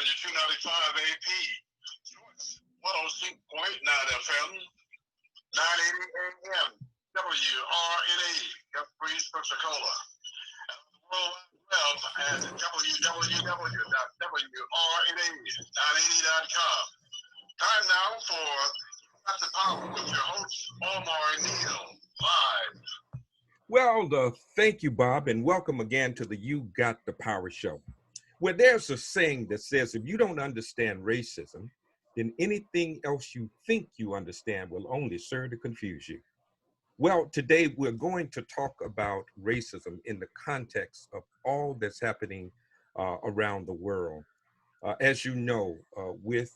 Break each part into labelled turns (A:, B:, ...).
A: 92.95 AP. 106.9 FM. 980 AM. WRNA. Gulf Breeze, Pensacola. World Wide Web at www.wrna980.com. Time now for Got the Power with your host, Omar and Neal, live.
B: Well, thank you, Bob, and welcome again to the You Got the Power show, where there's a saying that says, if you don't understand racism, then anything else you think you understand will only serve to confuse you. Well, today we're going to talk about racism in the context of all that's happening around the world. As you know, with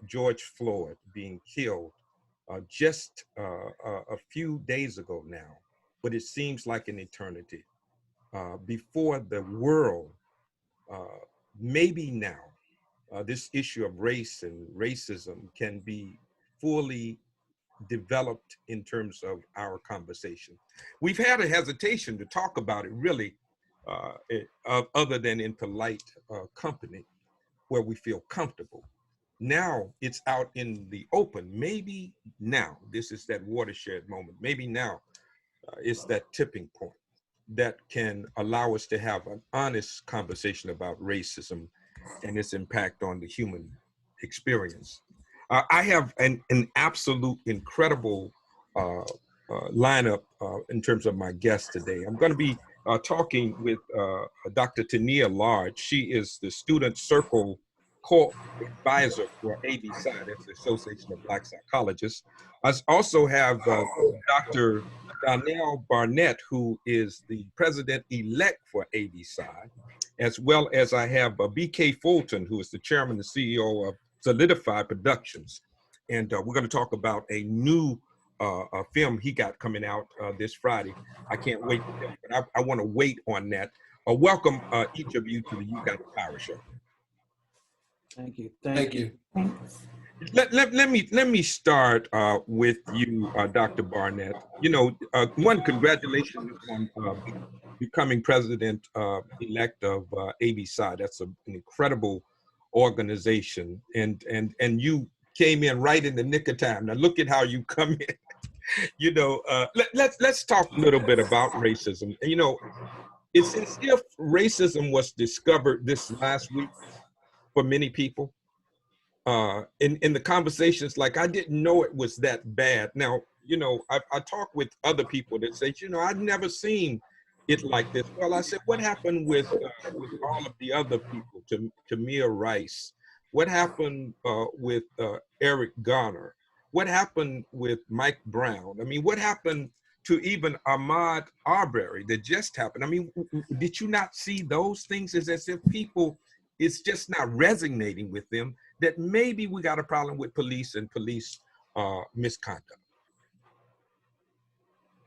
B: George Floyd being killed just a few days ago now, but it seems like an eternity, before the world, maybe now, this issue of race and racism can be fully developed in terms of our conversation. We've had a hesitation to talk about it really, other than in polite company where we feel comfortable. Now it's out in the open. Maybe now, this is that watershed moment. Maybe now it's that tipping point that can allow us to have an honest conversation about racism and its impact on the human experience. I have an absolute incredible lineup in terms of my guests today. I'm going to be talking with Dr. Neal Large. She is the Student Circle co-advisor for ABPSI, that's the Association of Black Psychologists. I also have Dr. Donnell Barnett, who is the president-elect for ABPSI, as well as I have B.K. Fulton, who is the chairman and CEO of Soulidifly Productions. And we're going to talk about a new film he got coming out this Friday. I can't wait to tell you, but I want to wait on that. Welcome each of you to the You Got the Power show.
C: Thank you. Thank you.
B: Let me start with you, Dr. Barnett. You know, one, congratulations on becoming president-elect of ABPSI. That's an incredible organization, and you came in right in the nick of time. Now look at how you come in. You know, let's talk a little bit about racism. You know, it's as if racism was discovered this last week for many people. In the conversations, like, I didn't know it was that bad. Now, you know, I talk with other people that say, you know, I've never seen it like this. Well, I said, what happened with all of the other people, to Tamir Rice? What happened with Eric Garner? What happened with Mike Brown? I mean, what happened to even Ahmaud Arbery that just happened? I mean, did you not see those things? It's as if people, it's just not resonating with them, that maybe we got a problem with police and police misconduct.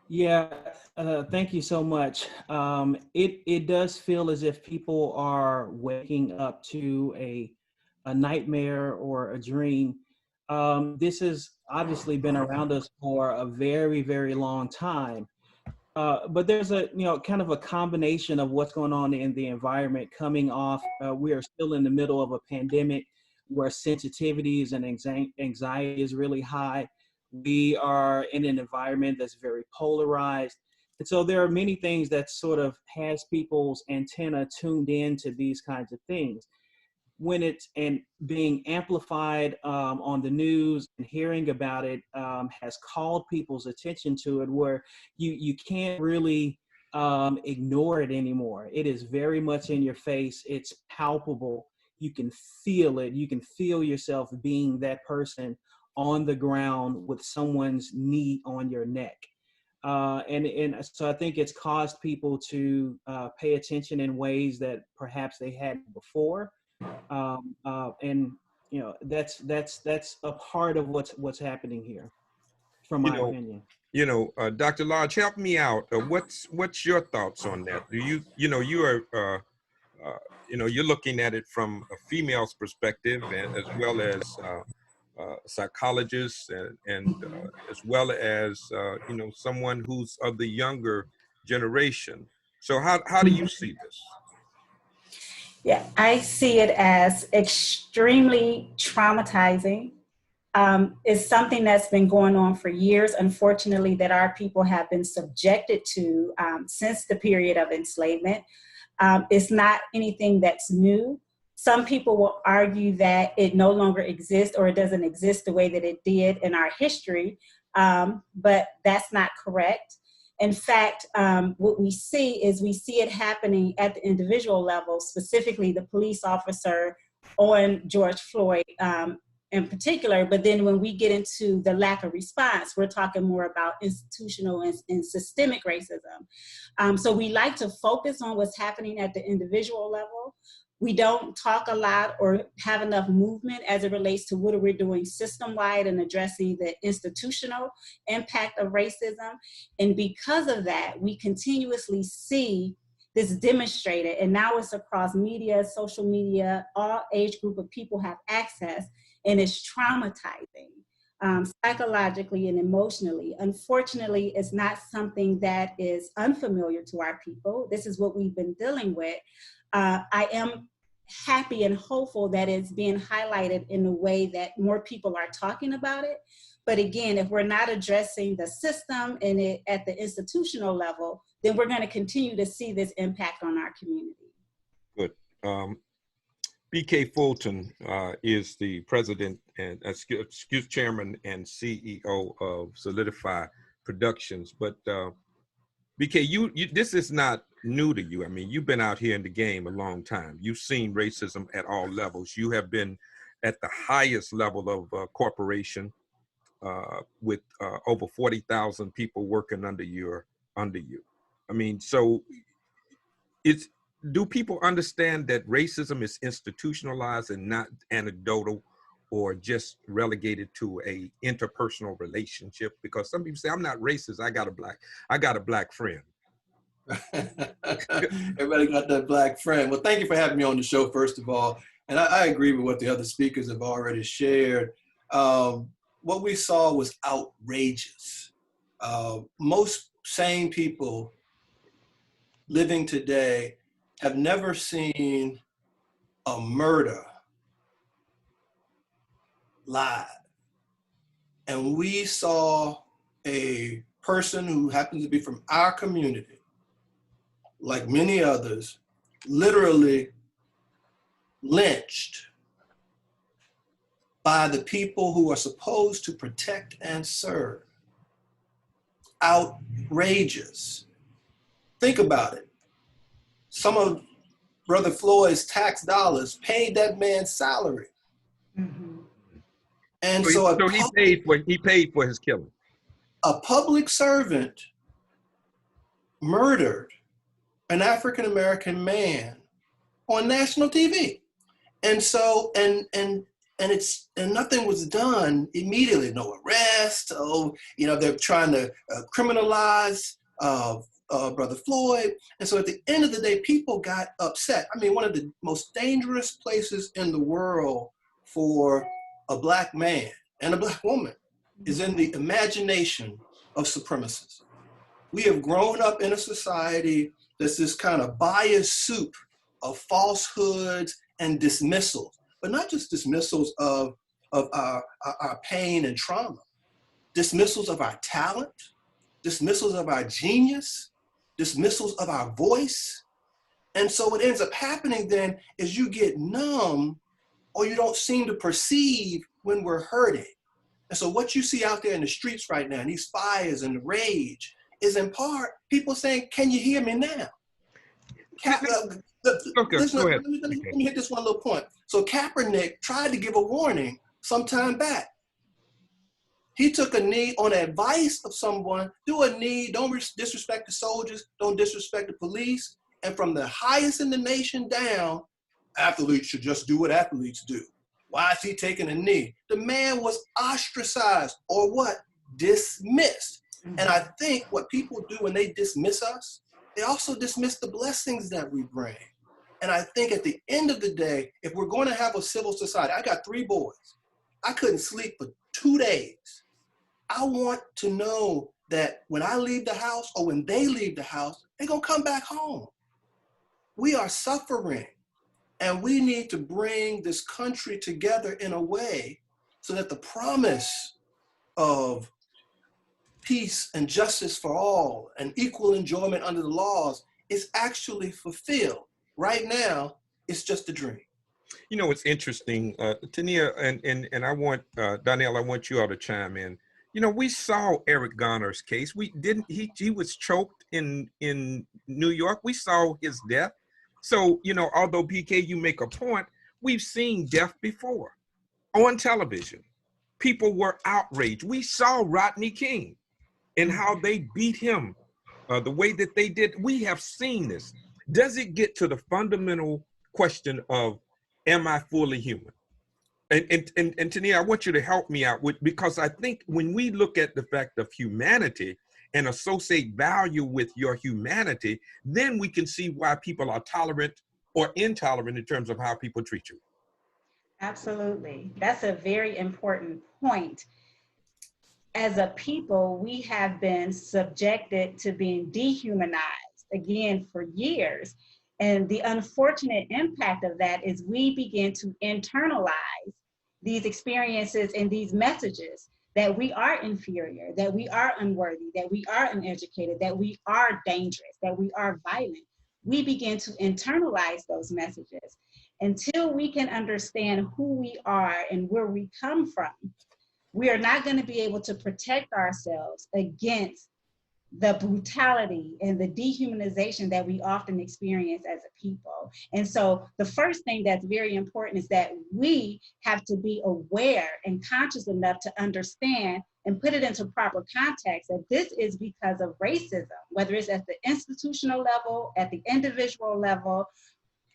C: Yeah, thank you so much. It does feel as if people are waking up to a nightmare or a dream. This has obviously been around us for a very, very long time. But there's a, you know, kind of a combination of what's going on in the environment coming off. We are still in the middle of a pandemic where sensitivities and anxiety is really high. We are in an environment that's very polarized. And so there are many things that sort of has people's antenna tuned in to these kinds of things. When it's and being amplified on the news and hearing about it has called people's attention to it, where you can't really ignore it anymore. It is very much in your face. It's palpable. You can feel it. You can feel yourself being that person on the ground with someone's knee on your neck. And so I think it's caused people to pay attention in ways that perhaps they hadn't before. And you know, that's a part of what's happening here, from my opinion.
B: You know, Dr. Lodge, help me out. What's your thoughts on that? Do you know, you are you know, you're looking at it from a female's perspective, and as well as psychologists, and as well as you know, someone who's of the younger generation. So how do you see this?
D: Yeah, I see it as extremely traumatizing. It's something that's been going on for years, unfortunately, that our people have been subjected to since the period of enslavement. It's not anything that's new. Some people will argue that it no longer exists or it doesn't exist the way that it did in our history, but that's not correct. In fact, what we see is we see it happening at the individual level, specifically the police officer on George Floyd in particular. But then when we get into the lack of response, we're talking more about institutional and systemic racism. So we like to focus on what's happening at the individual level. We don't talk a lot or have enough movement as it relates to what are we doing system-wide and addressing the institutional impact of racism. And because of that, we continuously see this demonstrated, and now it's across media, social media, all age group of people have access, and it's traumatizing. Psychologically and emotionally. Unfortunately, it's not something that is unfamiliar to our people. This is what we've been dealing with. I am happy and hopeful that it's being highlighted in a way that more people are talking about it. But again, if we're not addressing the system and it at the institutional level, then we're going to continue to see this impact on our community.
B: Good. BK Fulton is the president and chairman and CEO of Soulidifly Productions. But BK, you this is not new to you. I mean, you've been out here in the game a long time. You've seen racism at all levels. You have been at the highest level of corporation with over 40,000 people working under you. I mean, so do people understand that racism is institutionalized and not anecdotal or just relegated to a interpersonal relationship? Because some people say, I'm not racist, I got a black friend.
E: Everybody got that black friend. Well, thank you for having me on the show, first of all. And I agree with what the other speakers have already shared. What we saw was outrageous. Most sane people living today have never seen a murder live. And we saw a person who happens to be from our community, like many others, literally lynched by the people who are supposed to protect and serve. Outrageous. Think about it. Some of Brother Floyd's tax dollars paid that man's salary. Mm-hmm. And so
B: he paid for his killing.
E: A public servant murdered an African-American man on national TV. And so, and nothing was done immediately. No arrest. Oh, they're trying to criminalize Brother Floyd. And so at the end of the day, people got upset. I mean, one of the most dangerous places in the world for a black man and a black woman is in the imagination of supremacists. We have grown up in a society that's this kind of biased soup of falsehoods and dismissals, but not just dismissals of our pain and trauma, dismissals of our talent, dismissals of our genius, dismissals of our voice. And so what ends up happening then is you get numb or you don't seem to perceive when we're hurting. And so what you see out there in the streets right now, and these fires and the rage, is in part people saying, can you hear me now? Let me hit this one little point. So Kaepernick tried to give a warning some time back. He took a knee on advice of someone, do a knee, don't disrespect the soldiers, don't disrespect the police. And from the highest in the nation down, athletes should just do what athletes do. Why is he taking a knee? The man was ostracized or what? Dismissed. Mm-hmm. And I think what people do when they dismiss us, they also dismiss the blessings that we bring. And I think at the end of the day, if we're going to have a civil society, I got 3 boys. I couldn't sleep for 2 days. I want to know that when I leave the house or when they leave the house, they're going to come back home. We are suffering And we need to bring this country together in a way so that the promise of peace and justice for all and equal enjoyment under the laws is actually fulfilled. Right now, it's just a dream.
B: You know, it's interesting, Tania, and I want, Donnell, I want you all to chime in. You know, we saw Eric Garner's case. We didn't, he was choked in New York. We saw his death. So, you know, although PK, you make a point, we've seen death before on television. People were outraged. We saw Rodney King and how they beat him the way that they did. We have seen this. Does it get to the fundamental question of, am I fully human? And Tania, I want you to help me out with, because I think when we look at the fact of humanity and associate value with your humanity, then we can see why people are tolerant or intolerant in terms of how people treat you.
D: Absolutely. That's a very important point. As a people, we have been subjected to being dehumanized again for years. And the unfortunate impact of that is we begin to internalize these experiences and these messages that we are inferior, that we are unworthy, that we are uneducated, that we are dangerous, that we are violent. We begin to internalize those messages. Until we can understand who we are and where we come from, we are not going to be able to protect ourselves against the brutality and the dehumanization that we often experience as a people. And so the first thing that's very important is that we have to be aware and conscious enough to understand and put it into proper context that this is because of racism, whether it's at the institutional level, at the individual level.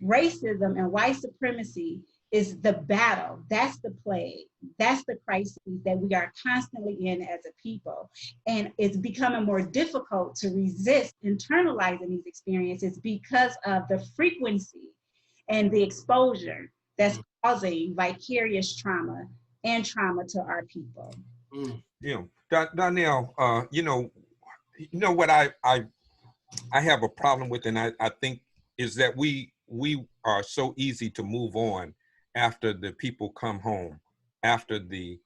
D: Racism and white supremacy is the battle. That's the plague. That's the crisis that we are constantly in as a people. And it's becoming more difficult to resist internalizing these experiences because of the frequency and the exposure that's causing vicarious trauma and trauma to our people.
B: You know, Donnell, you know what I have a problem with, and I think is that we are so easy to move on after the people come home, after the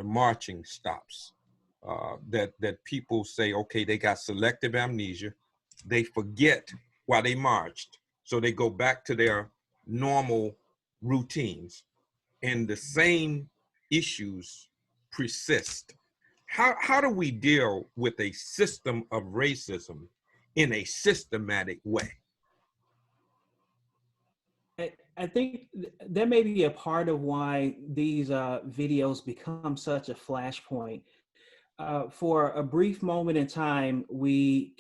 B: marching stops, that people say, okay, they got selective amnesia, they forget why they marched, so they go back to their normal routines, and the same issues persist. How do we deal with a system of racism in a systematic way?
C: I think that may be a part of why these videos become such a flashpoint. For a brief moment in time, we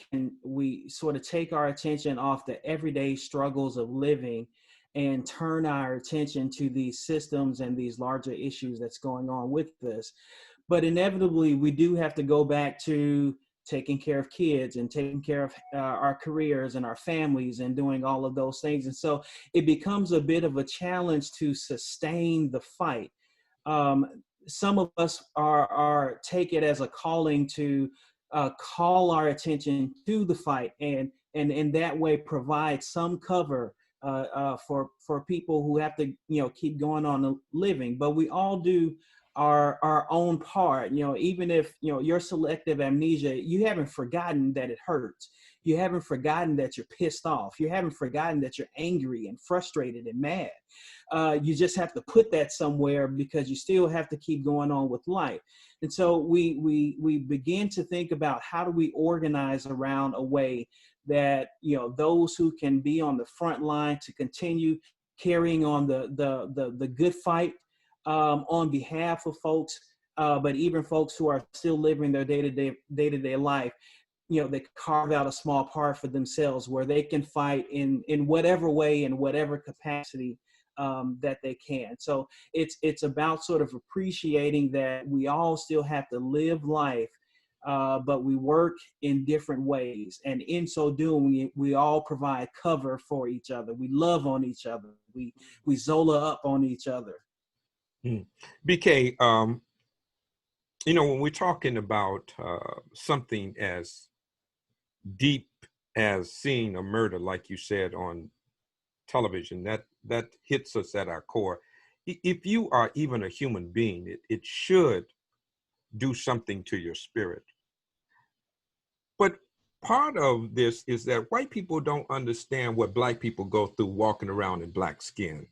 C: sort of take our attention off the everyday struggles of living and turn our attention to these systems and these larger issues that's going on with this. But inevitably, we do have to go back to taking care of kids and taking care of our careers and our families and doing all of those things. And so it becomes a bit of a challenge to sustain the fight. Some of us are take it as a calling to call our attention to the fight and in that way provide some cover for people who have to, keep going on living. But we all do our own part, even if, your selective amnesia, you haven't forgotten that it hurts. You haven't forgotten that you're pissed off. You haven't forgotten that you're angry and frustrated and mad. You just have to put that somewhere because you still have to keep going on with life. And so we begin to think about how do we organize around a way that, those who can be on the front line to continue carrying on the good fight on behalf of folks, but even folks who are still living their day-to-day life, they carve out a small part for themselves where they can fight in whatever way, in whatever capacity that they can. So it's about sort of appreciating that we all still have to live life, but we work in different ways. And in so doing, we all provide cover for each other. We love on each other. We Zola up on each other.
B: BK, when we're talking about something as deep as seeing a murder, like you said, on television, that hits us at our core. If you are even a human being, it should do something to your spirit. But part of this is that white people don't understand what Black people go through walking around in black skin.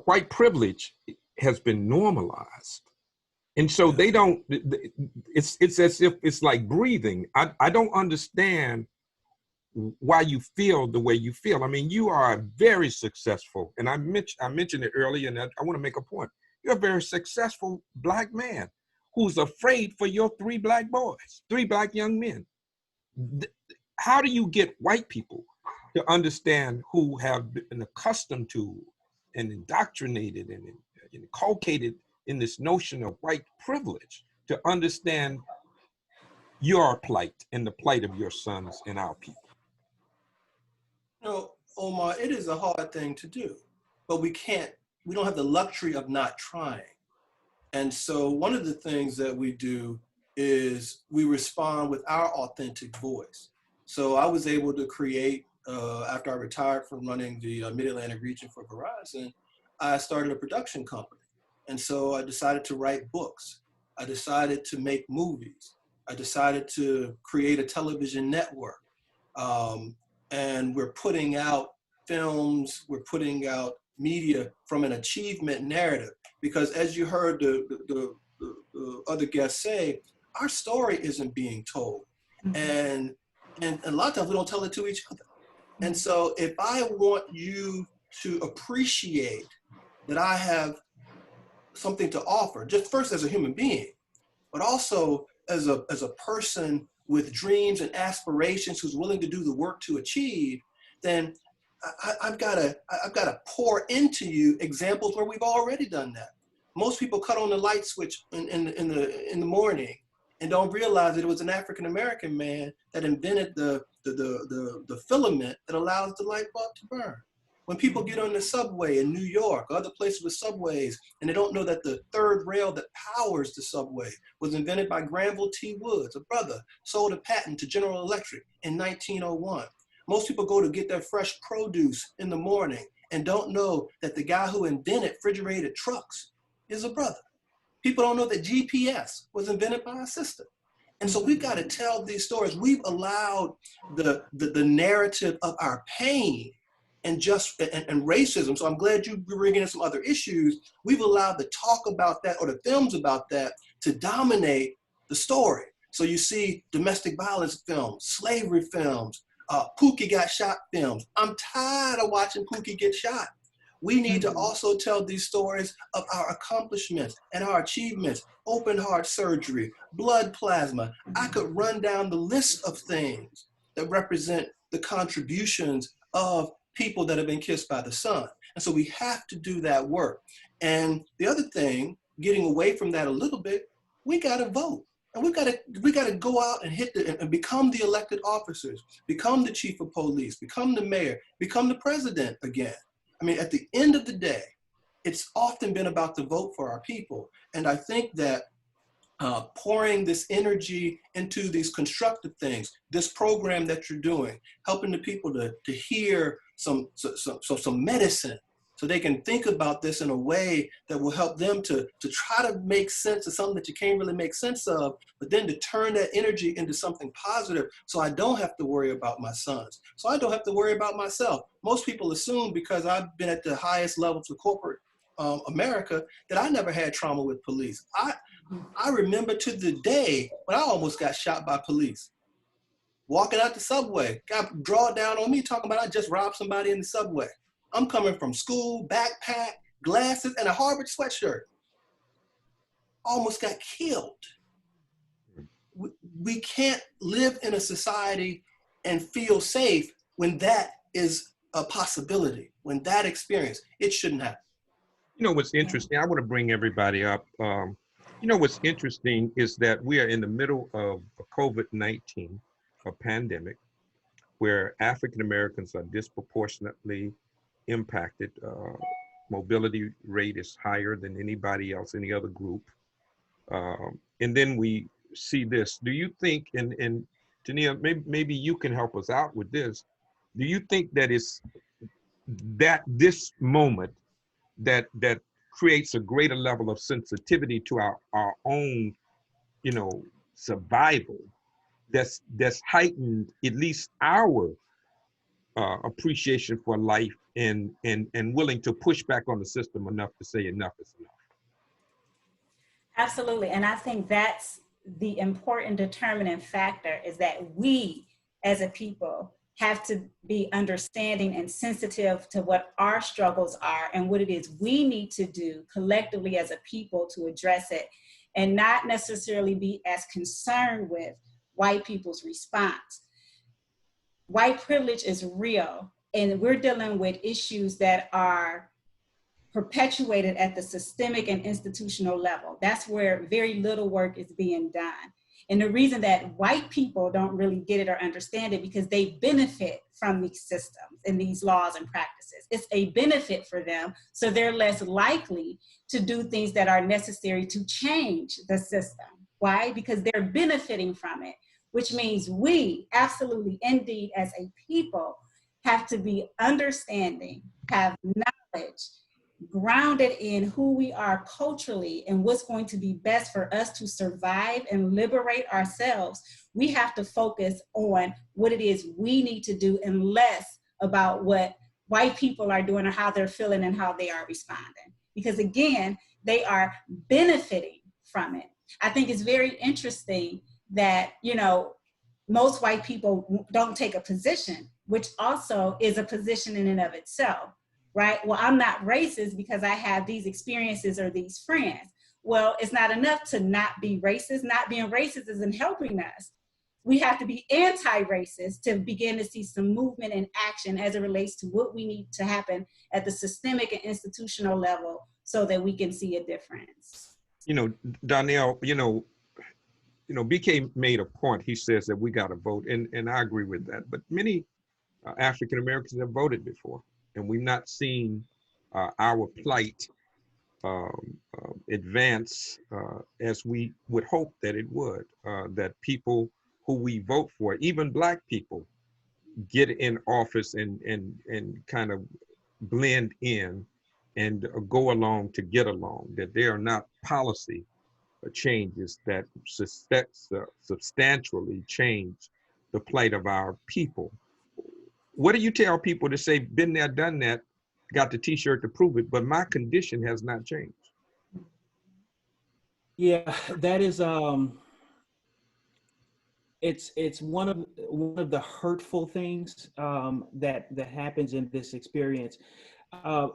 B: White privilege has been normalized. And so they don't, it's as if it's like breathing. I don't understand why you feel the way you feel. I mean, you are very successful. And I mentioned it earlier, and I want to make a point. You're a very successful Black man who's afraid for your 3 Black boys, 3 Black young men. How do you get white people to understand, who have been accustomed to and indoctrinated and inculcated in this notion of white privilege, to understand your plight and the plight of your sons and our people?
E: You know, Omar, it is a hard thing to do, but we don't have the luxury of not trying. And so one of the things that we do is we respond with our authentic voice. So I was able to create, after I retired from running the Mid-Atlantic region for Verizon, I started a production company. And so I decided to write books. I decided to make movies. I decided to create a television network. And we're putting out films, we're putting out media from an achievement narrative. Because as you heard the other guests say, our story isn't being told. And a lot of times we don't tell it to each other. And so if I want you to appreciate that I have something to offer, just first as a human being, but also as a person with dreams and aspirations who's willing to do the work to achieve, then I've got to pour into you examples where we've already done that. Most people cut on the light switch in the morning and don't realize that it was an African American man that invented the filament that allows the light bulb to burn. When people get on the subway in New York or other places with subways, and they don't know that the third rail that powers the subway was invented by Granville T. Woods, a brother, sold a patent to General Electric in 1901. Most people go to get their fresh produce in the morning and don't know that the guy who invented refrigerated trucks is a brother. People don't know that GPS was invented by a sister. And so we've got to tell these stories. We've allowed the narrative of our pain and racism. So I'm glad you bring in some other issues. We've allowed the talk about that or the films about that to dominate the story. So you see domestic violence films, slavery films, Pookie got shot films. I'm tired of watching Pookie get shot. We need to also tell these stories of our accomplishments and our achievements, open heart surgery, blood plasma. I could run down the list of things that represent the contributions of people that have been kissed by the sun. And so we have to do that work. And the other thing, getting away from that a little bit, we got to vote. And we got to go out and and become the elected officers, become the chief of police, become the mayor, become the president again. I mean, at the end of the day, it's often been about the vote for our people. And I think that pouring this energy into these constructive things, this program that you're doing, helping the people to hear some medicine, so they can think about this in a way that will help them to try to make sense of something that you can't really make sense of, but then to turn that energy into something positive, so I don't have to worry about my sons, so I don't have to worry about myself. Most people assume because I've been at the highest levels of corporate America that I never had trauma with police. I remember to the day when I almost got shot by police. Walking out the subway, got drawn down on me talking about I just robbed somebody in the subway. I'm coming from school, backpack, glasses, and a Harvard sweatshirt. Almost got killed. We can't live in a society and feel safe when that is a possibility, when that experience, it shouldn't happen.
B: You know what's interesting? I want to bring everybody up. You know what's interesting is that we are in the middle of a COVID-19, a pandemic, where African Americans are disproportionately impacted. Mobility rate is higher than anybody else, any other group. And then we see this. Do you think, and Neal, maybe you can help us out with this. Do you think that it's that this moment that creates a greater level of sensitivity to our own, you know, survival, that's heightened at least our appreciation for life, and willing to push back on the system enough to say enough is enough.
D: Absolutely. And I think that's the important determining factor, is that we as a people have to be understanding and sensitive to what our struggles are and what it is we need to do collectively as a people to address it, and not necessarily be as concerned with white people's response. White privilege is real, and we're dealing with issues that are perpetuated at the systemic and institutional level. That's where very little work is being done. And the reason that white people don't really get it or understand it, because they benefit from these systems and these laws and practices. It's a benefit for them, so they're less likely to do things that are necessary to change the system. Why? Because they're benefiting from it, which means we absolutely, indeed, as a people, have to be understanding, have knowledge, grounded in who we are culturally and what's going to be best for us to survive and liberate ourselves. We have to focus on what it is we need to do, and less about what white people are doing or how they're feeling and how they are responding. Because again, they are benefiting from it. I think it's very interesting that, you know, most white people don't take a position, which also is a position in and of itself. Right? Well, I'm not racist because I have these experiences or these friends. Well, it's not enough to not be racist. Not being racist isn't helping us. We have to be anti-racist to begin to see some movement and action as it relates to what we need to happen at the systemic and institutional level, so that we can see a difference.
B: You know, Donnell, BK made a point. He says that we got to vote, and I agree with that. But many African Americans have voted before, and we've not seen our plight advance as we would hope that it would. That people who we vote for, even Black people, get in office and kind of blend in and go along to get along. That they are not policy changes that substantially change the plight of our people. What do you tell people to say, been there, done that, got the t-shirt to prove it, but my condition has not changed?
C: Yeah, that is it's one of the hurtful things that happens in this experience.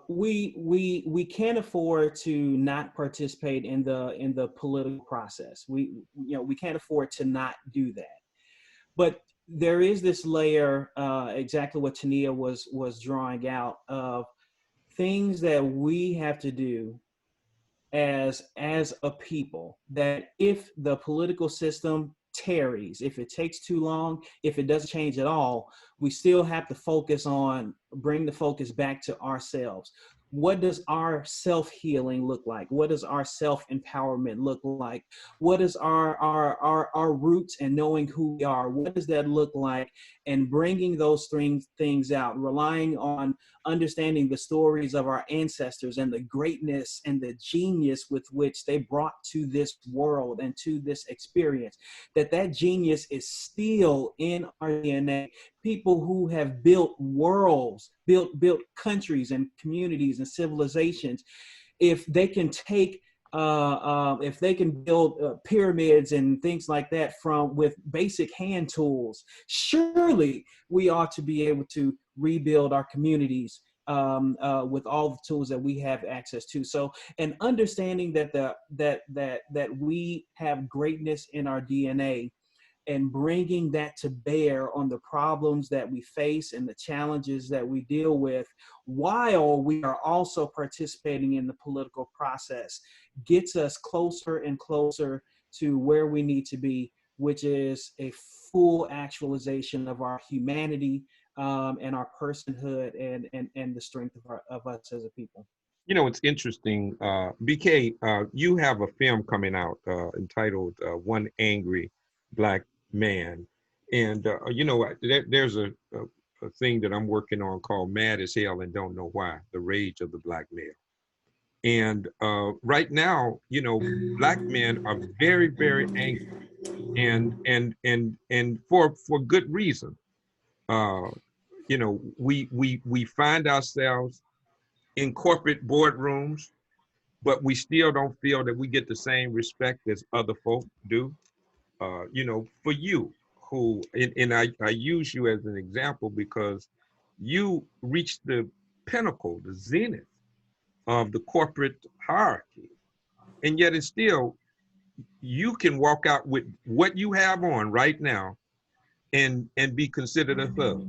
C: We can't afford to not participate in the political process. We can't afford to not do that. But there is this layer, exactly what Tania was drawing out, of things that we have to do as a people, that if the political system tarries, if it takes too long, if it doesn't change at all, we still have to bring the focus back to ourselves. What does our self-healing look like? What does our self-empowerment look like? What is our roots and knowing who we are? What does that look like? And bringing those things out, relying on understanding the stories of our ancestors and the greatness and the genius with which they brought to this world and to this experience, that genius is still in our DNA. People who have built worlds, built countries and communities and civilizations, if they can take if they can build pyramids and things like that with basic hand tools, surely we ought to be able to rebuild our communities with all the tools that we have access to. So, and understanding that we have greatness in our DNA, and bringing that to bear on the problems that we face and the challenges that we deal with, while we are also participating in the political process, gets us closer and closer to where we need to be, which is a full actualization of our humanity and our personhood and the strength of us as a people.
B: You know, it's interesting, BK, you have a film coming out entitled One Angry Black Man. And, there's a a thing that I'm working on called Mad as Hell and Don't Know Why, The Rage of the Black Male. And right now, you know, Black men are very, very angry, and for good reason. You know, we find ourselves in corporate boardrooms, but we still don't feel that we get the same respect as other folk do. You know, for you, who, and I use you as an example because you reached the pinnacle, the zenith of the corporate hierarchy. And yet it's still, you can walk out with what you have on right now and be considered a thug.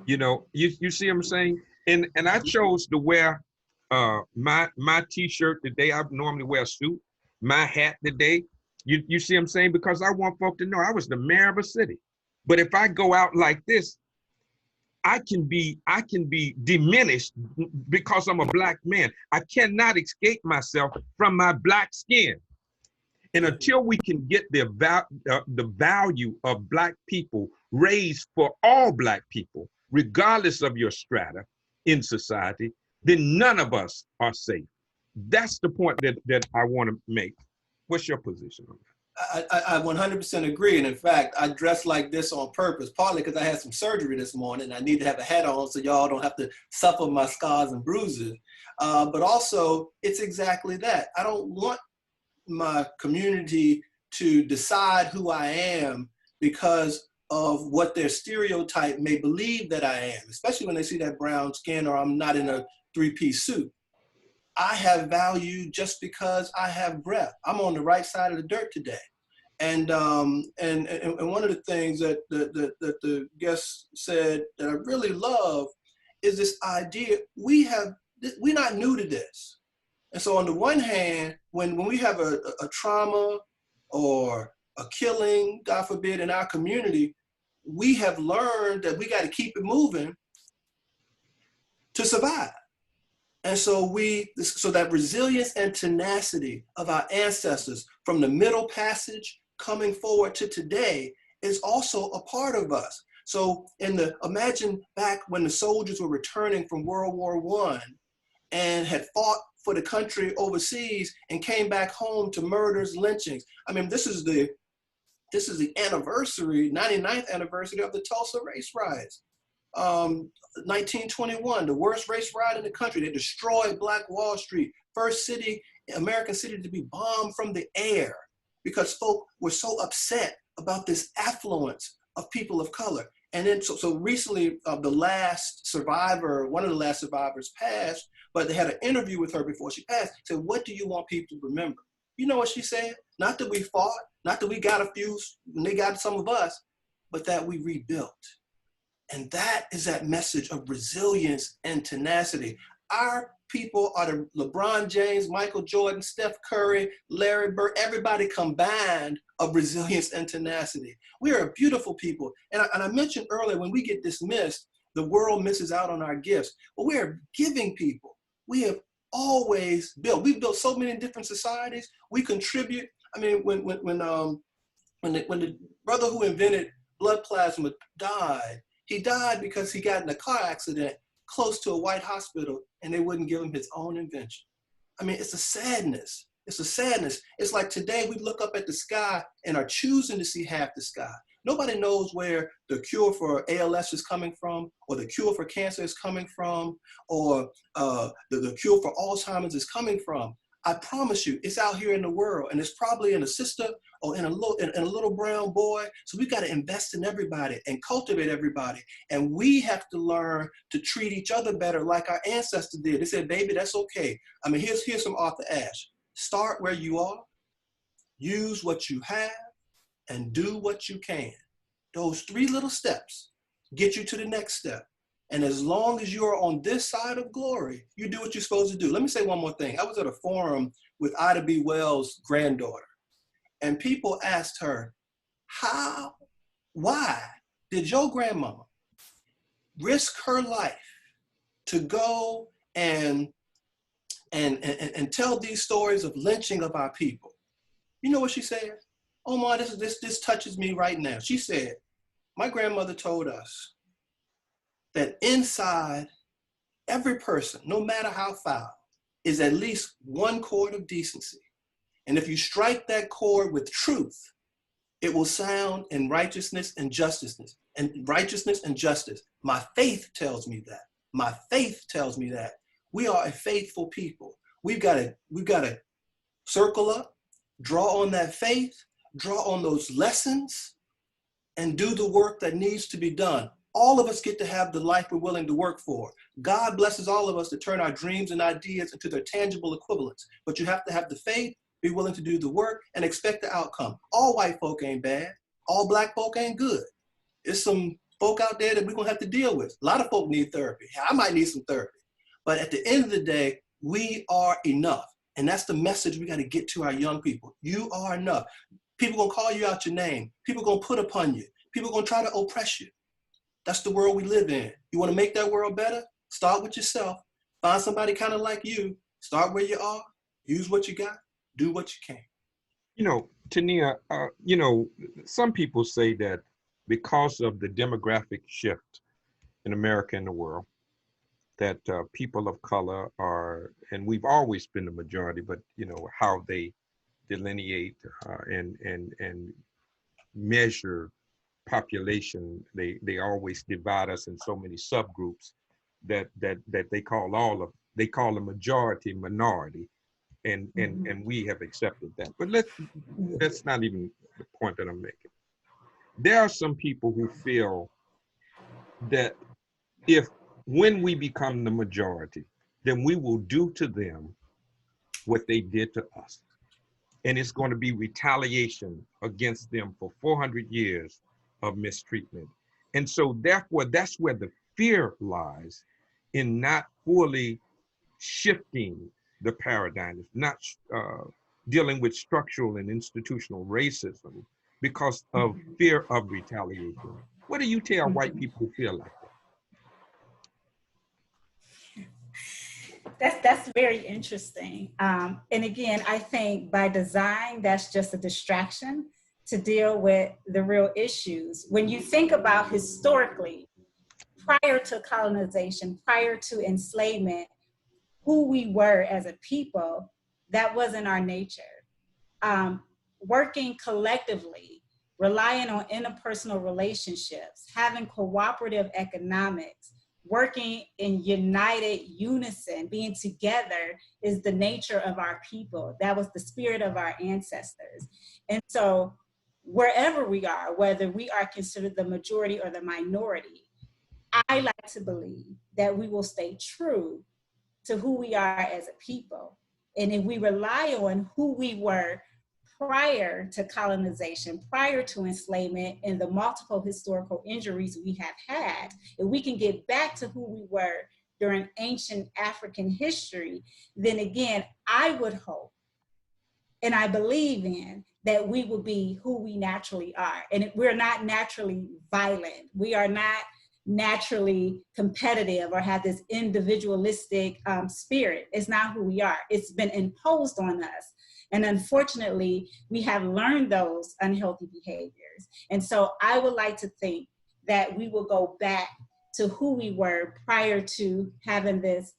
B: You know, you see what I'm saying? And I chose to wear my t-shirt the day I normally wear a suit, my hat the day. You see what I'm saying? Because I want folk to know I was the mayor of a city. But if I go out like this, I can be diminished because I'm a Black man. I cannot escape myself from my Black skin. And until we can get the value of Black people raised for all Black people, regardless of your strata in society, then none of us are safe. That's the point that I want to make. What's your position on that?
E: I 100% agree. And in fact, I dressed like this on purpose, partly because I had some surgery this morning. I need to have a hat on so y'all don't have to suffer my scars and bruises. But also, it's exactly that. I don't want my community to decide who I am because of what their stereotype may believe that I am, especially when they see that brown skin or I'm not in a three-piece suit. I have value just because I have breath. I'm on the right side of the dirt today. And one of the things that the guest said that I really love is this idea, we're not new to this. And so on the one hand, when we have a trauma or a killing, God forbid, in our community, we have learned that we got to keep it moving to survive. And so so that resilience and tenacity of our ancestors from the Middle Passage coming forward to today is also a part of us. So imagine back when the soldiers were returning from World War I and had fought for the country overseas and came back home to murders, lynchings. I mean, this is the anniversary, 99th anniversary of the Tulsa race riots. 1921, the worst race riot in the country. They destroyed Black Wall Street, first American city to be bombed from the air because folk were so upset about this affluence of people of color. And then so recently, one of the last survivors passed, but they had an interview with her before she passed. Said, "What do you want people to remember?" You know what she said? Not that we fought, not that we got a few, and they got some of us, but that we rebuilt. And that is that message of resilience and tenacity. Our people are the LeBron James, Michael Jordan, Steph Curry, Larry Bird, everybody combined of resilience and tenacity. We are a beautiful people. And I mentioned earlier, when we get dismissed, the world misses out on our gifts. But we are giving people. We have always built. We've built so many different societies. We contribute. I mean, when the brother who invented blood plasma died, he died because he got in a car accident close to a white hospital and they wouldn't give him his own invention. I mean, it's a sadness. It's a sadness. It's like today we look up at the sky and are choosing to see half the sky. Nobody knows where the cure for ALS is coming from, or the cure for cancer is coming from, or the cure for Alzheimer's is coming from. I promise you, it's out here in the world, and it's probably in a sister or in a little brown boy. So we've got to invest in everybody and cultivate everybody. And we have to learn to treat each other better like our ancestors did. They said, "Baby, that's okay." I mean, here's some Arthur Ashe. Start where you are, use what you have, and do what you can. Those 3 little steps get you to the next step. And as long as you're on this side of glory, you do what you're supposed to do. Let me say one more thing. I was at a forum with Ida B. Wells' granddaughter, and people asked her, why did your grandmama risk her life to go and tell these stories of lynching of our people? You know what she said? Omar, this touches me right now. She said, "My grandmother told us that inside every person, no matter how foul, is at least one chord of decency. And if you strike that chord with truth, it will sound in righteousness and justice. And righteousness and justice. My faith tells me that. My faith tells me that. We are a faithful people. We've got to circle up, draw on that faith, draw on those lessons, and do the work that needs to be done. All of us get to have the life we're willing to work for. God blesses all of us to turn our dreams and ideas into their tangible equivalents. But you have to have the faith, be willing to do the work, and expect the outcome. All white folk ain't bad. All black folk ain't good. There's some folk out there that we're gonna have to deal with. A lot of folk need therapy. I might need some therapy. But at the end of the day, we are enough. And that's the message we gotta get to our young people. You are enough. People gonna call you out your name. People gonna put upon you. People gonna try to oppress you. That's the world we live in. You wanna make that world better? Start with yourself. Find somebody kind of like you. Start where you are. Use what you got. Do what you can.
B: You know, Tania, you know, some people say that because of the demographic shift in America and the world, that people of color are, and we've always been the majority, but you know how they delineate and measure population, they always divide us in so many subgroups that they call the majority minority, and we have accepted that. But that's not even the point that I'm making. There are some people who feel that when we become the majority, then we will do to them what they did to us. And it's going to be retaliation against them for 400 years of mistreatment. And so therefore, that's where the fear lies, in not fully shifting the paradigm, not dealing with structural and institutional racism because of fear of retaliation. What do you tell white people who feel like that?
D: That's very interesting. And again, I think by design, that's just a distraction to deal with the real issues. When you think about historically, prior to colonization, prior to enslavement, who we were as a people, that wasn't our nature. Working collectively, relying on interpersonal relationships, having cooperative economics, working in united unison, being together is the nature of our people. That was the spirit of our ancestors. And so wherever we are, whether we are considered the majority or the minority, I like to believe that we will stay true to who we are as a people. And if we rely on who we were prior to colonization, prior to enslavement, and the multiple historical injuries we have had, if we can get back to who we were during ancient African history, then again, I would hope, and I believe in, that we will be who we naturally are. And we're not naturally violent. We are not naturally competitive or have this individualistic spirit. It's not who we are. It's been imposed on us. And unfortunately, we have learned those unhealthy behaviors. And so I would like to think that we will go back to who we were prior to having this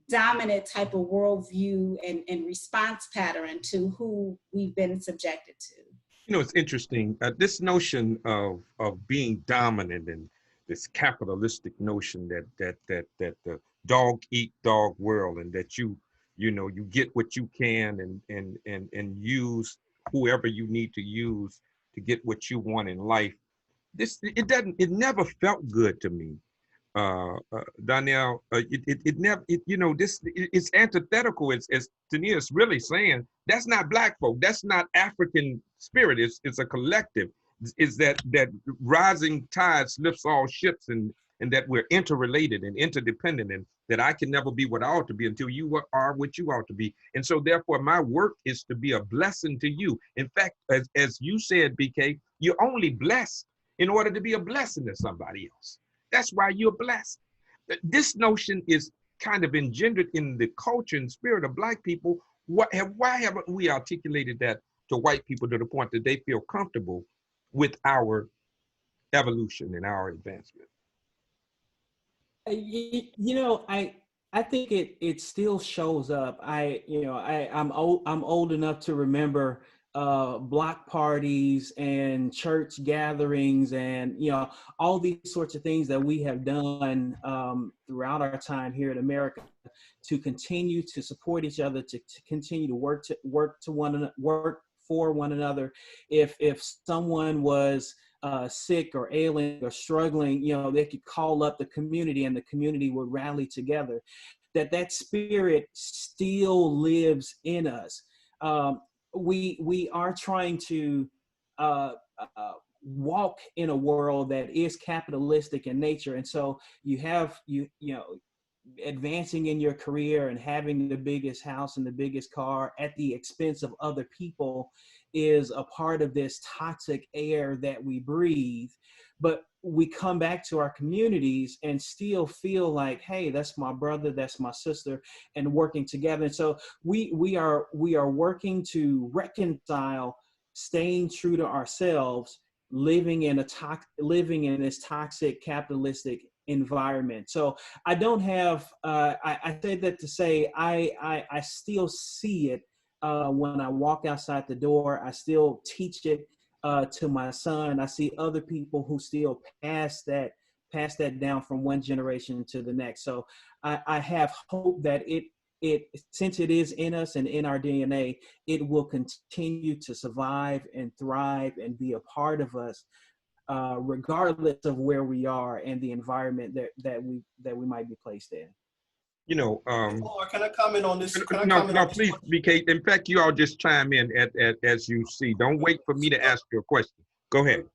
D: dominant type of worldview and response pattern to who we've been subjected to.
B: You know, it's interesting, this notion of being dominant and this capitalistic notion that the dog eat dog world, and that you get what you can and use whoever you need to use to get what you want in life. It never felt good to me. Danielle, it's antithetical. As Tania is really saying, that's not black folk. That's not African spirit. It's a collective. Is that rising tides lifts all ships, and that we're interrelated and interdependent, and that I can never be what I ought to be until you are what you ought to be. And so therefore my work is to be a blessing to you. In fact, as you said, BK, you're only blessed in order to be a blessing to somebody else. That's why you're blessed. This notion is kind of engendered in the culture and spirit of black people. Why haven't we articulated that to white people to the point that they feel comfortable with our evolution and our advancement?
C: I think it still shows up. I'm old enough to remember block parties and church gatherings and all these sorts of things that we have done throughout our time here in America to continue to support each other, to continue to work for one another. If someone was sick or ailing or struggling, they could call up the community and the community would rally together. That spirit still lives in us. We are trying to walk in a world that is capitalistic in nature, and so you advancing in your career and having the biggest house and the biggest car at the expense of other people is a part of this toxic air that we breathe. But we come back to our communities and still feel like, hey, that's my brother, that's my sister, and working together. And so we are working to reconcile staying true to ourselves, living in this toxic capitalistic environment. So I don't have, I say that to say, I still see it when I walk outside the door. I still teach it to my son. I see other people who still pass that down from one generation to the next. So I have hope that since it is in us and in our DNA, it will continue to survive and thrive and be a part of us, regardless of where we are and the environment that we might be placed in.
E: Can I comment on this?
B: No, please, BK. In fact, you all just chime in as you see. Don't wait for me to ask you a question. Go ahead.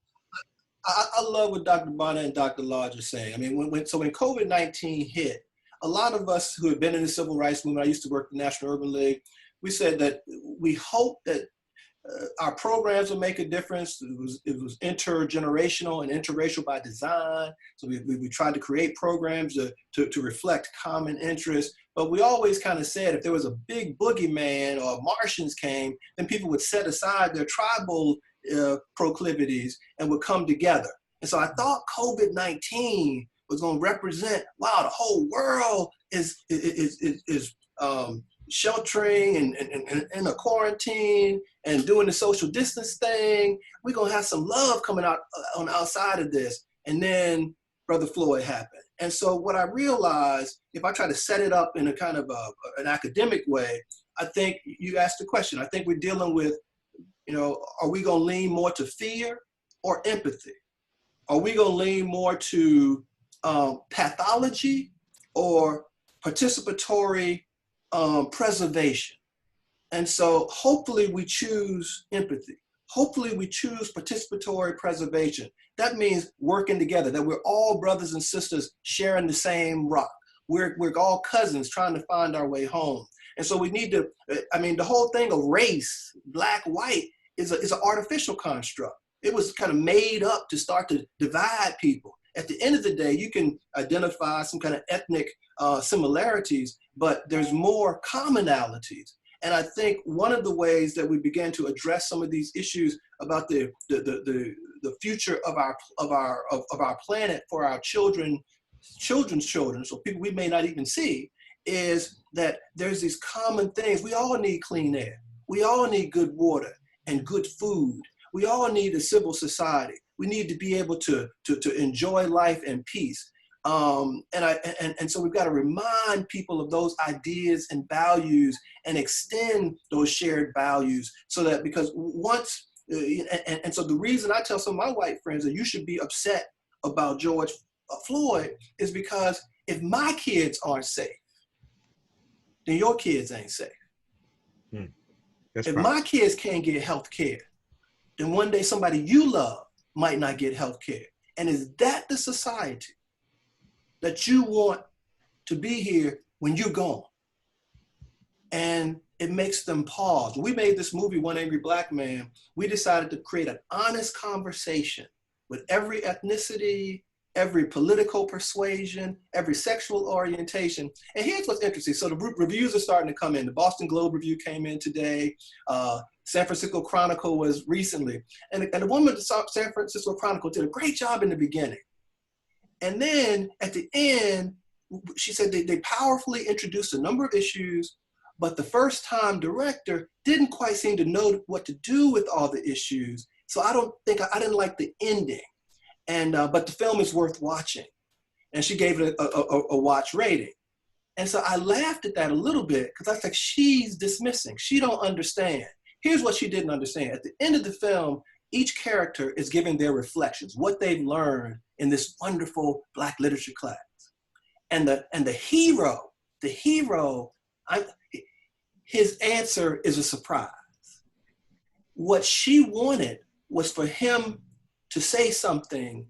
E: I love what Dr. Bonner and Dr. Lodge are saying. I mean, when COVID-19 hit, a lot of us who had been in the civil rights movement, I used to work at the National Urban League, we said that we hope that our programs will make a difference. It was intergenerational and interracial by design. So we tried to create programs to reflect common interests. But we always kind of said if there was a big boogeyman or Martians came, then people would set aside their tribal proclivities and would come together. And so I thought COVID-19 was going to represent, wow, the whole world is sheltering and in a quarantine and doing the social distance thing. We're going to have some love coming out on the outside of this. And then Brother Floyd happened. And so what I realized, if I try to set it up in a kind of an academic way, I think you asked the question. I think we're dealing with, are we going to lean more to fear or empathy? Are we going to lean more to pathology or participatory preservation? And so hopefully we choose empathy. Hopefully we choose participatory preservation. That means working together, that we're all brothers and sisters sharing the same rock. We're all cousins trying to find our way home. And so we need to, the whole thing of race, black, white, is an artificial construct. It was kind of made up to start to divide people. At the end of the day, you can identify some kind of ethnic similarities, but there's more commonalities. And I think one of the ways that we began to address some of these issues about the future of our planet for our children's children, so people we may not even see, is that there's these common things. We all need clean air. We all need good water and good food. We all need a civil society. We need to be able to enjoy life and peace. And so we've got to remind people of those ideas and values and extend those shared values so that, because once, and so the reason I tell some of my white friends that you should be upset about George Floyd is because if my kids aren't safe, then your kids ain't safe. If my kids can't get health care, then one day somebody you love might not get health care. And is that the society that you want to be here when you're gone? And it makes them pause. When we made this movie, One Angry Black Man, we decided to create an honest conversation with every ethnicity, every political persuasion, every sexual orientation. And here's what's interesting. So the reviews are starting to come in. The Boston Globe review came in today. San Francisco Chronicle was recently. And the woman at the San Francisco Chronicle did a great job in the beginning. And then at the end, she said they powerfully introduced a number of issues, but the first time director didn't quite seem to know what to do with all the issues. So I didn't like the ending. And but the film is worth watching. And she gave it a watch rating. And so I laughed at that a little bit because I was like, she's dismissing. She don't understand. Here's what she didn't understand. At the end of the film, each character is giving their reflections, what they've learned in this wonderful Black literature class. And the hero, his answer is a surprise. What she wanted was for him to say something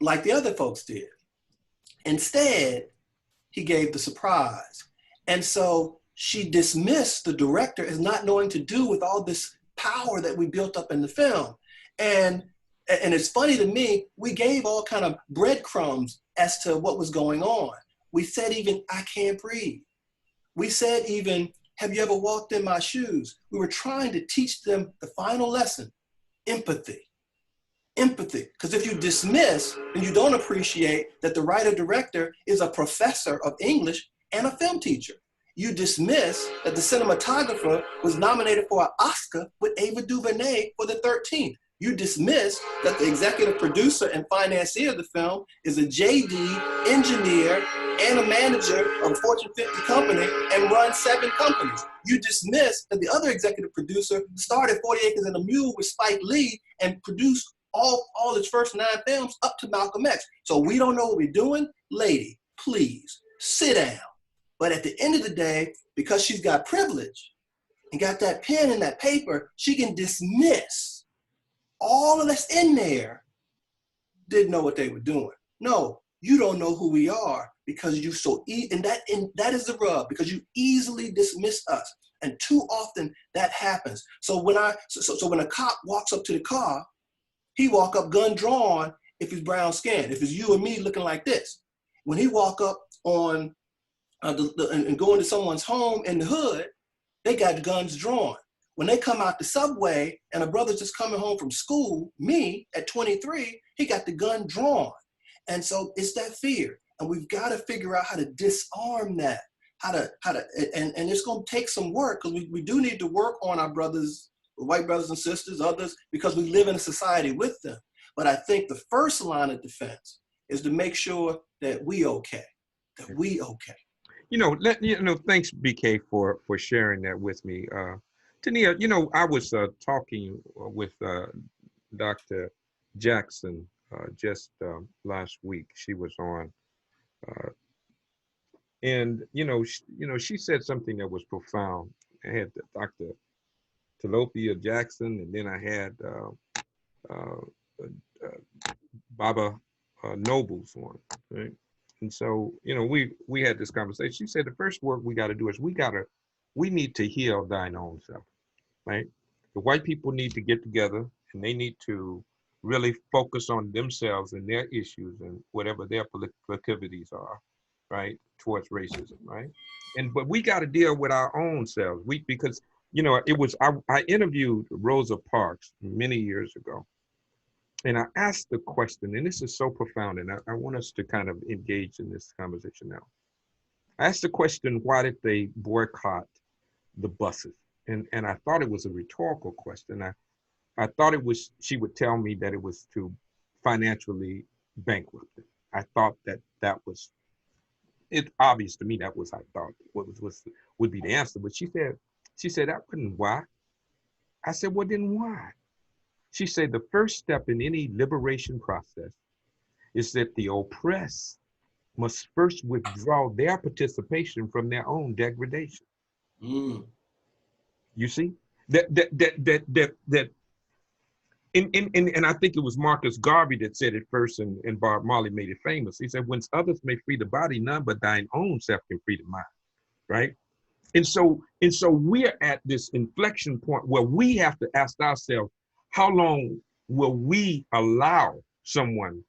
E: like the other folks did. Instead, he gave the surprise. And so she dismissed the director as not knowing to do with all this power that we built up in the film. And it's funny to me, we gave all kind of breadcrumbs as to what was going on. We said even, I can't breathe. We said even, have you ever walked in my shoes? We were trying to teach them the final lesson, empathy. Empathy, because if you dismiss and you don't appreciate that the writer-director is a professor of English and a film teacher. You dismiss that the cinematographer was nominated for an Oscar with Ava DuVernay for The 13th. You dismiss that the executive producer and financier of the film is a JD, engineer, and a manager of a Fortune 50 company and runs 7 companies. You dismiss that the other executive producer started 40 Acres and a Mule with Spike Lee and produced all its first 9 films up to Malcolm X. So we don't know what we're doing. Lady, please sit down. But at the end of the day, because she's got privilege and got that pen and that paper, she can dismiss all of that's in there. Didn't know what they were doing. No, you don't know who we are because you and that is the rub, because you easily dismiss us. And too often that happens. So when a cop walks up to the car, he walk up gun drawn if he's brown skinned, if it's you or me looking like this. When he walk up on and go into someone's home in the hood, they got guns drawn. When they come out the subway and a brother's just coming home from school, me at 23, he got the gun drawn. And so it's that fear. And we've got to figure out how to disarm that, and it's going to take some work, because we do need to work on our brothers, white brothers and sisters, others, because we live in a society with them. But I think the first line of defense is to make sure that we okay.
B: Thanks, BK, for sharing that with me. Neal, I was talking with Dr. Jackson just last week. She was on, and she said something that was profound. I had Dr. Talopia Jackson, and then I had Baba Nobles one, right? And so, we had this conversation. She said the first work we got to do is we need to heal thine own self, right? The white people need to get together and they need to really focus on themselves and their issues and whatever their proclivities are, right, towards racism, right? But we got to deal with our own selves. Because I interviewed Rosa Parks many years ago. And I asked the question, and this is so profound, and I want us to kind of engage in this conversation now. I asked the question, why did they boycott the buses? And I thought it was a rhetorical question. I thought she would tell me that it was to financially bankrupt it. I thought that was, it's obvious to me that was, I thought, would be the answer. But she said that wasn't why. I said, well, then why? She said the first step in any liberation process is that the oppressed must first withdraw their participation from their own degradation.
E: Mm.
B: You see? And I think it was Marcus Garvey that said it first, and Bob Marley made it famous. He said, when others may free the body, none but thine own self can free the mind, right? And so we're at this inflection point where we have to ask ourselves, how long will we allow someone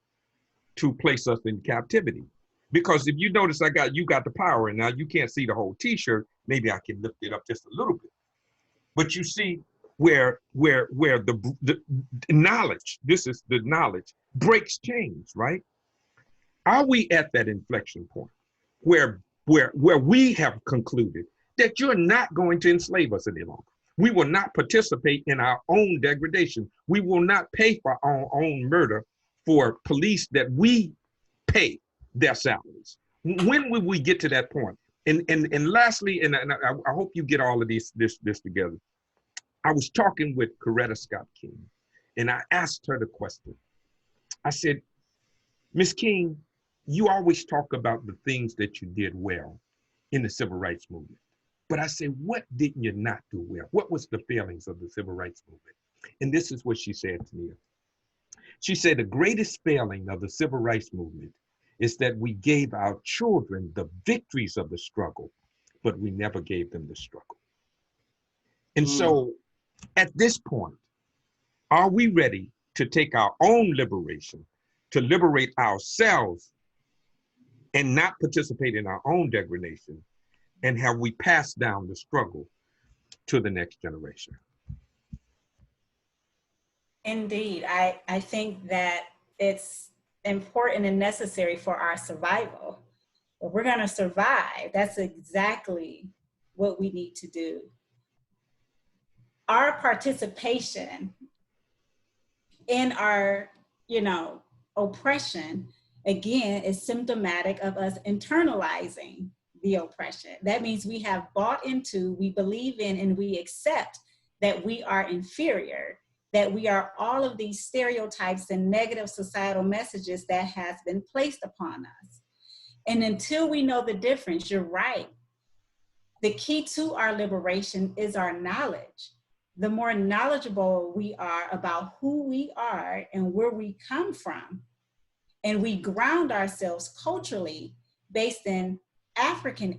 B: to place us in captivity? Because if you notice, you got the power, and now you can't see the whole T-shirt. Maybe I can lift it up just a little bit. But you see where the knowledge, this is the knowledge, breaks chains, right? Are we at that inflection point where we have concluded that you're not going to enslave us any longer? We will not participate in our own degradation. We will not pay for our own murder for police that we pay their salaries. When will we get to that point? And lastly, and I hope you get all of this together. I was talking with Coretta Scott King, and I asked her the question. I said, Miss King, you always talk about the things that you did well in the civil rights movement. But I said, what didn't you not do well? What was the failings of the civil rights movement? And this is what she said to me. She said, the greatest failing of the civil rights movement is that we gave our children the victories of the struggle, but we never gave them the struggle. And so at this point, are we ready to take our own liberation, to liberate ourselves and not participate in our own degradation? And have we passed down the struggle to the next generation?
D: Indeed, I think that it's important and necessary for our survival. If we're going to survive, that's exactly what we need to do. Our participation in our, oppression, again, is symptomatic of us internalizing the oppression. That means we have bought into, we believe in, and we accept that we are inferior, that we are all of these stereotypes and negative societal messages that has been placed upon us. And until we know the difference, you're right. The key to our liberation is our knowledge. The more knowledgeable we are about who we are and where we come from, and we ground ourselves culturally based in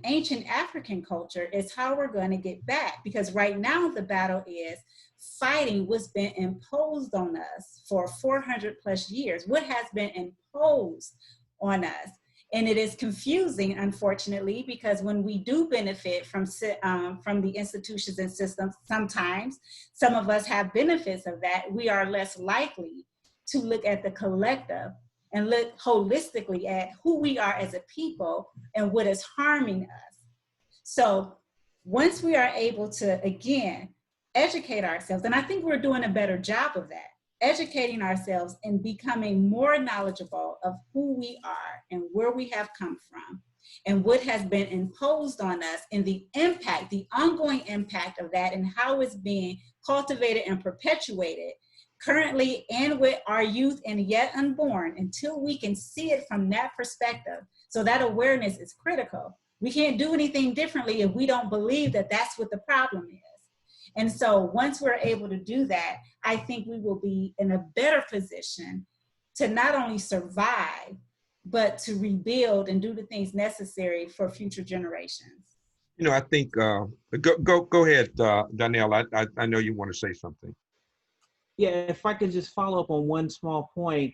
D: ancient African culture, is how we're going to get back. Because right now the battle is fighting what's been imposed on us for 400 plus years, what has been imposed on us. And it is confusing, unfortunately, because when we do benefit from the institutions and systems, sometimes some of us have benefits of that, we are less likely to look at the collective and look holistically at who we are as a people and what is harming us. So once we are able to, again, educate ourselves, and I think we're doing a better job of that, educating ourselves and becoming more knowledgeable of who we are and where we have come from and what has been imposed on us, and the impact, the ongoing impact of that, and how it's being cultivated and perpetuated currently and with our youth and yet unborn. Until we can see it from that perspective, so that awareness is critical. We can't do anything differently if we don't believe that that's what the problem is. And so once we're able to do that, I think we will be in a better position to not only survive, but to rebuild and do the things necessary for future generations.
B: I think, go ahead, Danielle. I know you want to say something.
C: Yeah, if I could just follow up on one small point.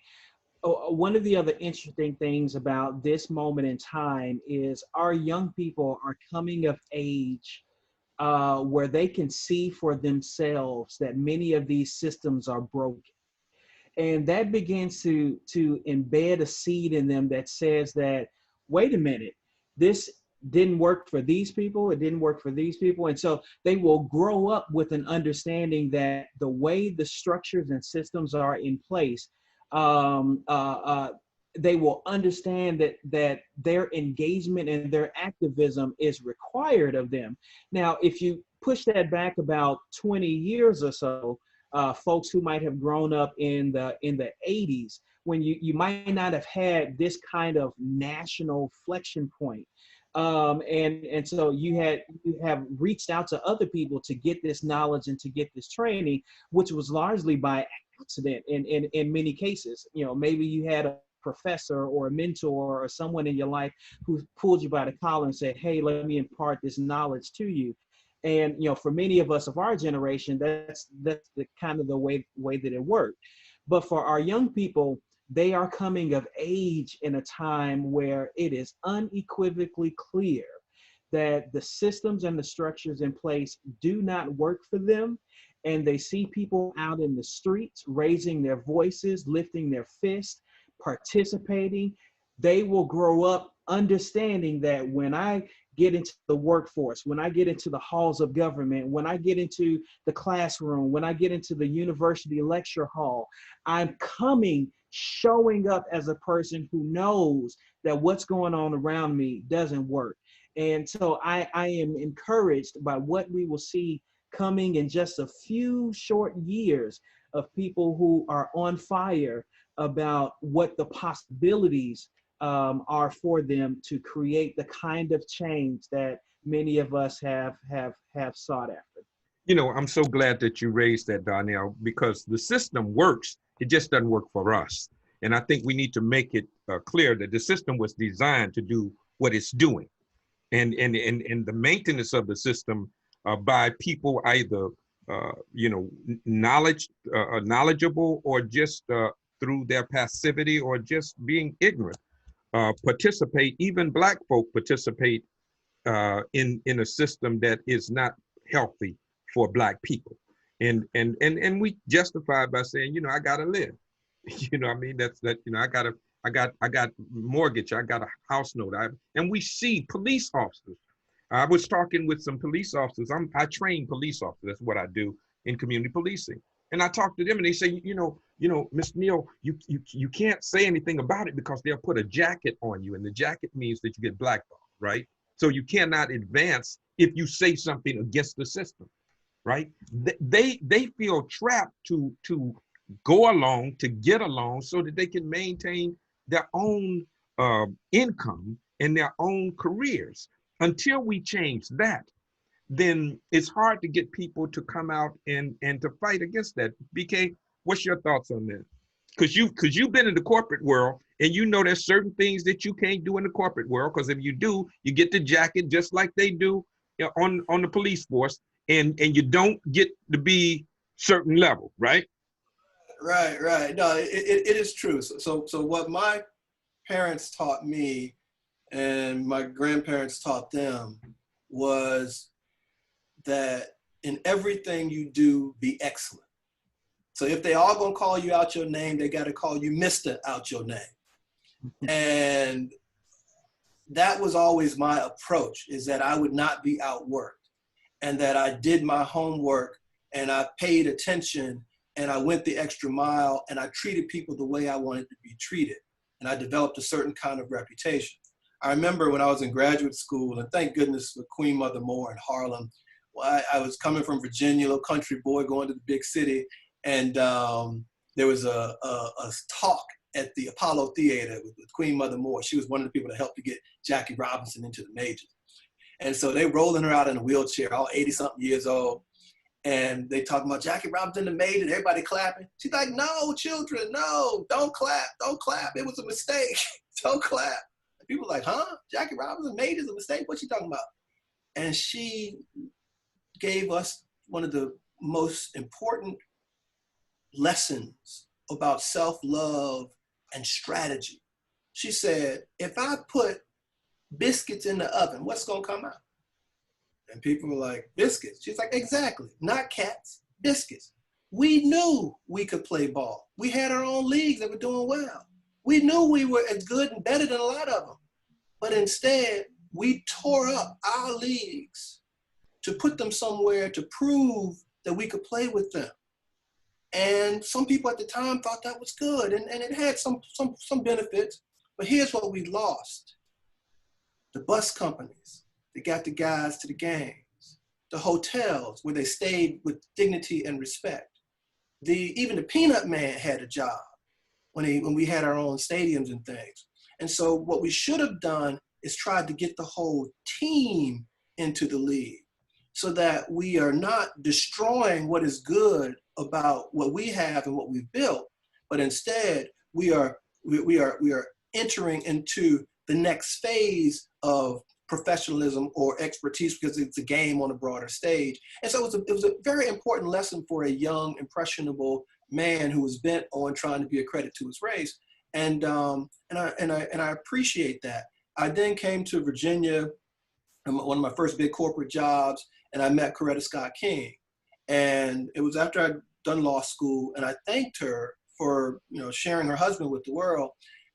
C: One of the other interesting things about this moment in time is our young people are coming of age where they can see for themselves that many of these systems are broken. And that begins to embed a seed in them that says that, wait a minute, this didn't work for these people, it didn't work for these people. And so they will grow up with an understanding that the way the structures and systems are in place, they will understand that their engagement and their activism is required of them. Now, if you push that back about 20 years or so, folks who might have grown up in the 80s, when you might not have had this kind of national flexion point. And so you have reached out to other people to get this knowledge and to get this training, which was largely by accident in many cases. Maybe you had a professor or a mentor or someone in your life who pulled you by the collar and said, hey, let me impart this knowledge to you. And for many of us of our generation, that's the kind of the way that it worked. But for our young people, they are coming of age in a time where it is unequivocally clear that the systems and the structures in place do not work for them. And they see people out in the streets raising their voices, lifting their fists, participating, they will grow up understanding that when I get into the workforce, when I get into the halls of government, when I get into the classroom, when I get into the university lecture hall, I'm showing up as a person who knows that what's going on around me doesn't work. And so I am encouraged by what we will see coming in just a few short years of people who are on fire about what the possibilities are for them to create the kind of change that many of us have sought after.
B: You know, I'm so glad that you raised that, Donnell, because the system works. It just doesn't work for us. And I think we need to make it clear that the system was designed to do what it's doing. And the maintenance of the system by people either knowledgeable or just through their passivity or just being ignorant participate. Even Black folk participate in a system that is not healthy for Black people, and we justify by saying, you know, I gotta live. You know what I mean? That's that. You know, I got mortgage. I got a house note. And we see police officers. I was talking with some police officers. I train police officers. That's what I do in community policing. And I talk to them, and they say, you know, Mr. Neal, you can't say anything about it because they'll put a jacket on you, and the jacket means that you get blackballed, right? So you cannot advance if you say something against the system, right? They feel trapped to go along, to get along, so that they can maintain their own income and their own careers. Until we change that, then it's hard to get people to come out and to fight against that. BK, what's your thoughts on that? Because you've been in the corporate world, and you know there's certain things that you can't do in the corporate world, because if you do, you get the jacket just like they do, you know, on the police force, and you don't get to be certain level, right?
E: Right. No, it is true. So what my parents taught me and my grandparents taught them was that in everything you do, be excellent. So if they all gonna call you out your name, they gotta call you Mr. out your name. And that was always my approach, is that I would not be outworked, and that I did my homework and I paid attention and I went the extra mile and I treated people the way I wanted to be treated. And I developed a certain kind of reputation. I remember when I was in graduate school, and thank goodness for Queen Mother Moore in Harlem. Well, I was coming from Virginia, little country boy going to the big city. And there was a talk at the Apollo Theater with Queen Mother Moore. She was one of the people that helped to get Jackie Robinson into the majors. And so they rolling her out in a wheelchair, all 80-something years old. And they talking about Jackie Robinson the maid, and everybody clapping. She's like, no, children, no, don't clap. It was a mistake. Don't clap. And people like, huh? Jackie Robinson maid is a mistake? What's she talking about? And she gave us one of the most important lessons about self-love and strategy. She said, if I put biscuits in the oven, what's gonna come out? And people were like, biscuits. She's like, exactly, not cats, biscuits. We knew we could play ball. We had our own leagues that were doing well. We knew we were as good and better than a lot of them. But instead, we tore up our leagues to put them somewhere to prove that we could play with them. And some people at the time thought that was good, and it had some benefits. But here's what we lost. The bus companies, they got the guys to the games. The hotels where they stayed with dignity and respect. Even the Peanut Man had a job when we had our own stadiums and things. And so what we should have done is tried to get the whole team into the league, so that we are not destroying what is good about what we have and what we've built, but instead we are entering into the next phase of professionalism or expertise, because it's a game on a broader stage. And so it was a very important lesson for a young, impressionable man who was bent on trying to be a credit to his race. And I appreciate that. I then came to Virginia, one of my first big corporate jobs, and I met Coretta Scott King. And it was after I'd done law school, and I thanked her for sharing her husband with the world.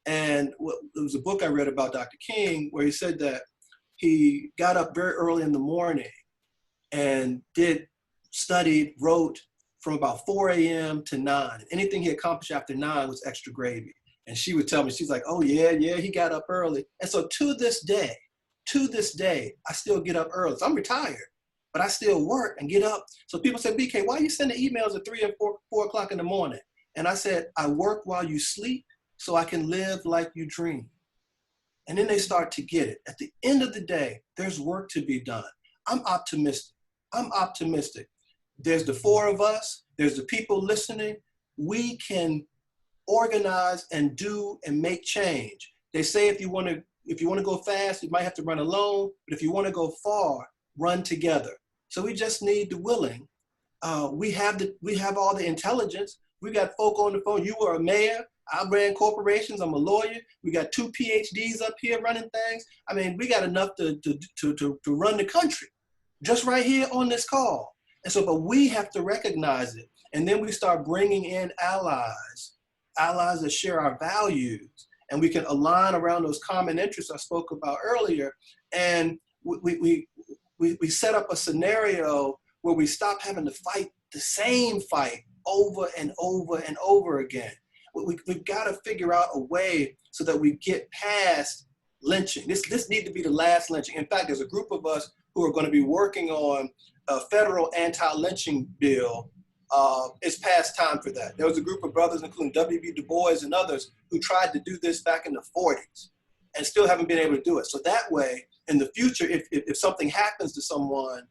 E: And there was a book I read about Dr. King where he said that he got up very early in the morning and studied, wrote from about 4 a.m. to 9. Anything he accomplished after 9 was extra gravy. And she would tell me, she's like, oh yeah, he got up early. And so to this day, I still get up early. So I'm retired, but I still work and get up. So people say, BK, why are you sending emails at 3 and 4 o'clock in the morning? And I said, I work while you sleep so I can live like you dream. And then they start to get it. At the end of the day, there's work to be done. I'm optimistic. There's the 4 of us. There's the people listening. We can organize and do and make change. They say if you want to go fast, you might have to run alone. But if you want to go far, run together. So we just need the willing. We have all the intelligence. We got folk on the phone. You were a mayor. I ran corporations. I'm a lawyer. We got 2 PhDs up here running things. I mean, we got enough to run the country just right here on this call. And so, but we have to recognize it. And then we start bringing in allies that share our values, and we can align around those common interests I spoke about earlier. And we set up a scenario where we stop having to fight the same fight over and over and over again. We've got to figure out a way so that we get past lynching. This needs to be the last lynching. In fact, there's a group of us who are going to be working on a federal anti-lynching bill. It's past time for that. There was a group of brothers, including W.B. Du Bois and others, who tried to do this back in the 40s and still haven't been able to do it. So that way, in the future, if something happens to someone,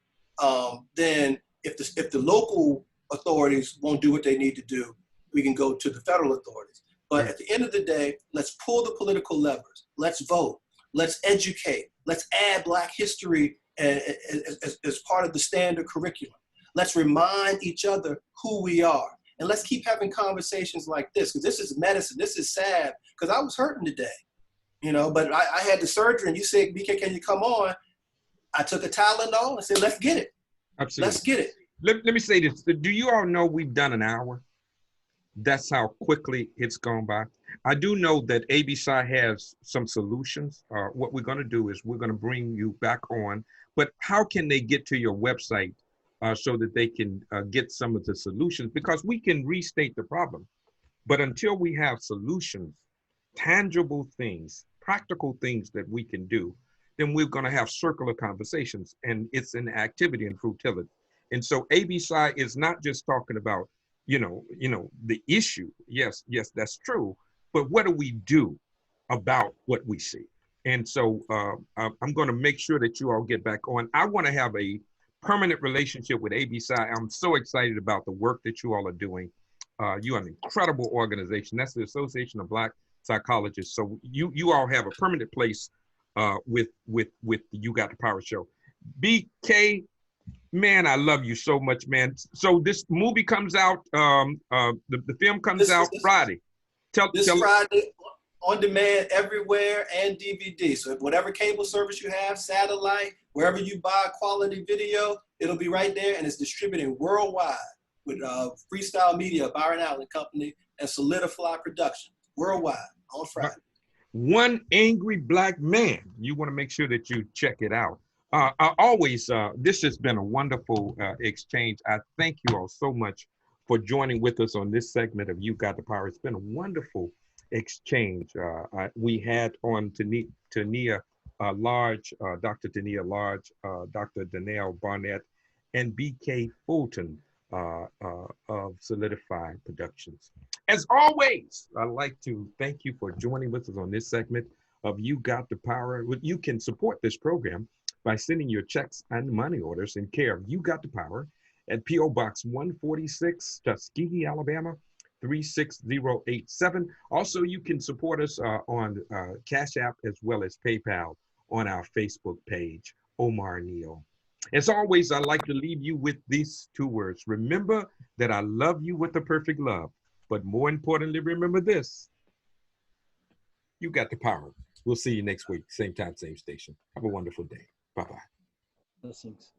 E: then if the local authorities won't do what they need to do, we can go to the federal authorities. But at the end of the day, let's pull the political levers. Let's vote. Let's educate. Let's add Black history as part of the standard curriculum. Let's remind each other who we are. And let's keep having conversations like this, because this is medicine. This is sad, because I was hurting today, but I had the surgery and you said, BK, can you come on? I took a Tylenol and said, let's get it.
B: Absolutely.
E: Let's get it.
B: Let me say this. Do you all know we've done an hour? That's how quickly it's gone by. I do know that ABSI has some solutions. What we're going to do is we're going to bring you back on. But how can they get to your website so that they can get some of the solutions? Because we can restate the problem. But until we have solutions, tangible things, practical things that we can do, then we're going to have circular conversations. And it's an activity and fruitility. And so ABSI is not just talking about the issue. Yes, that's true. But what do we do about what we see? And so I'm going to make sure that you all get back on. I want to have a permanent relationship with ABSI. I'm so excited about the work that you all are doing. You are an incredible organization. That's the Association of Black Psychologists. So you all have a permanent place with the You Got the Power show. BK, man, I love you so much, man. So this movie comes out, the film comes out Friday. Tell
E: Friday, on demand everywhere, and DVD. So whatever cable service you have, satellite, wherever you buy quality video, it'll be right there, and it's distributed worldwide with Freestyle Media, Byron Allen Company, and Soulidifly Production, worldwide on Friday.
B: One Angry Black Man. You want to make sure that you check it out. This has been a wonderful exchange. I thank you all so much for joining with us on this segment of You Got the Power. It's been a wonderful exchange. We had on Tania Large, Dr. Tania Large, Dr. Neal Barnett, and BK Fulton of Soulidifly Productions. As always, I'd like to thank you for joining with us on this segment of You Got the Power. You can support this program by sending your checks and money orders in care of You Got the Power at P.O. Box 146, Tuskegee, Alabama, 36087. Also, you can support us on Cash App as well as PayPal on our Facebook page, Omar Neal. As always, I'd like to leave you with these 2 words. Remember that I love you with a perfect love, but more importantly, remember this. You got the power. We'll see you next week, same time, same station. Have a wonderful day. Bye-bye.
C: Blessings.